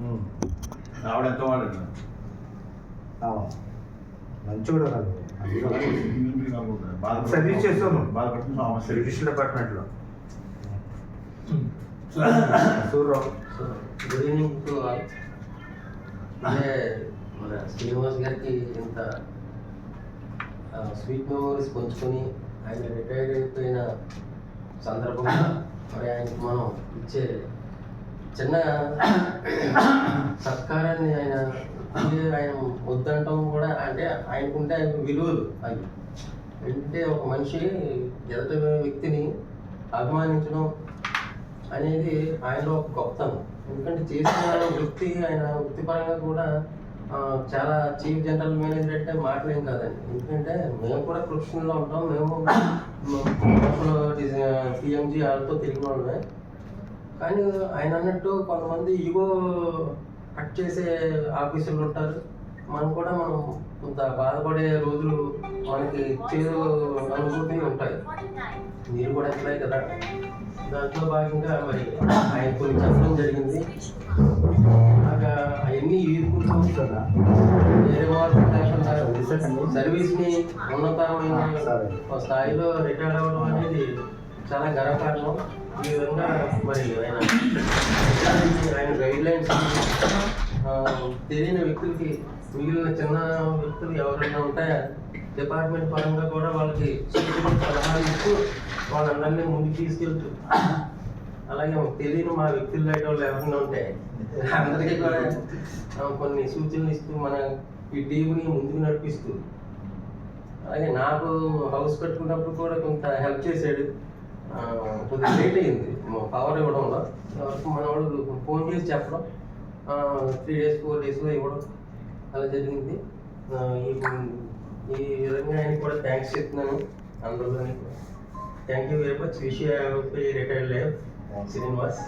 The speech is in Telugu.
ఆవిడ ఎంతో వాడాడు మంచోడు కాదు సర్వీస్ చేస్తాను రిజిస్టర్ డిపార్ట్మెంట్లో. Good evening to all. అంటే మన శ్రీనివాస్ గారికి ఇంత స్వీట్ మెమోరీస్ పంచుకొని ఆయన రిటైర్డ్ అయిపోయిన సందర్భంగా మరి ఆయనకి మనం ఇచ్చే చిన్న సత్కారాన్ని ఆయన వద్దంటాం కూడా, అంటే ఆయనకుంటే ఆయన విలువలు అవి అంటే ఒక మనిషి ఎదుటి వ్యక్తిని అభిమానించడం అనేది ఆయనలో ఒక గొప్పతనం. ఎందుకంటే చేసిన వృత్తి ఆయన వృత్తిపరంగా కూడా చాలా చీఫ్ జనరల్ మేనేజర్ అంటే మాటలేం కాదండి. ఎందుకంటే మేము కూడా ప్రొఫెషనల్లో ఉంటాం, మేము పిఎంజీ వాళ్ళతో తిరిగిన వాళ్ళమే. కానీ ఆయన అన్నట్టు కొంతమంది ఈగో కట్ చేసే ఆఫీసులు ఉంటారు. మనం కొంత బాధపడే రోజులు మనకి చేదు అనుభూతి ఉంటాయి. మీరు కూడా ఎట్లే కదా. దాంట్లో భాగంగా మరి ఆయన కొన్ని చెప్పడం జరిగింది. అలాగా అవన్నీ ఈదుకుంటూ వేరే వాళ్ళు లేకుండా సర్వీస్ని ఉన్నతమైన స్థాయిలో రిటైర్ అవ్వడం అనేది చాలా గర్వకారణం. ఈ విధంగా మరి ఆయన గైడ్ లైన్స్ తెలియని వ్యక్తులకి, మిగిలిన చిన్న వ్యక్తులు ఎవరైనా ఉంటే డిపార్ట్మెంట్ పరంగా కూడా వాళ్ళకి సలహాలు ఇస్తూ వాళ్ళందరినీ ముందుకు తీసుకెళ్తూ, అలాగే తెలియని మా వ్యక్తులు లాంటి వాళ్ళు ఎవరైనా ఉంటే అందరికీ కూడా కొన్ని సూచనలు ఇస్తూ మన ఈ టీంని ముందుకు నడిపిస్తూ, అలాగే నాకు హౌస్ కట్టుకున్నప్పుడు కూడా కొంత హెల్ప్ చేశాడు. కొద్దిగా లేట్ అయింది పవర్ ఇవ్వడంలో. మన వాళ్ళు ఫోన్ చేసి చెప్పడం 3 days 4 daysలో ఇవ్వడం అలా జరిగింది. ఈ విధంగా ఆయన కూడా థ్యాంక్స్ చెప్తున్నాను అందరిలోని. Thank you very much. Wish you have retired life Srinivas.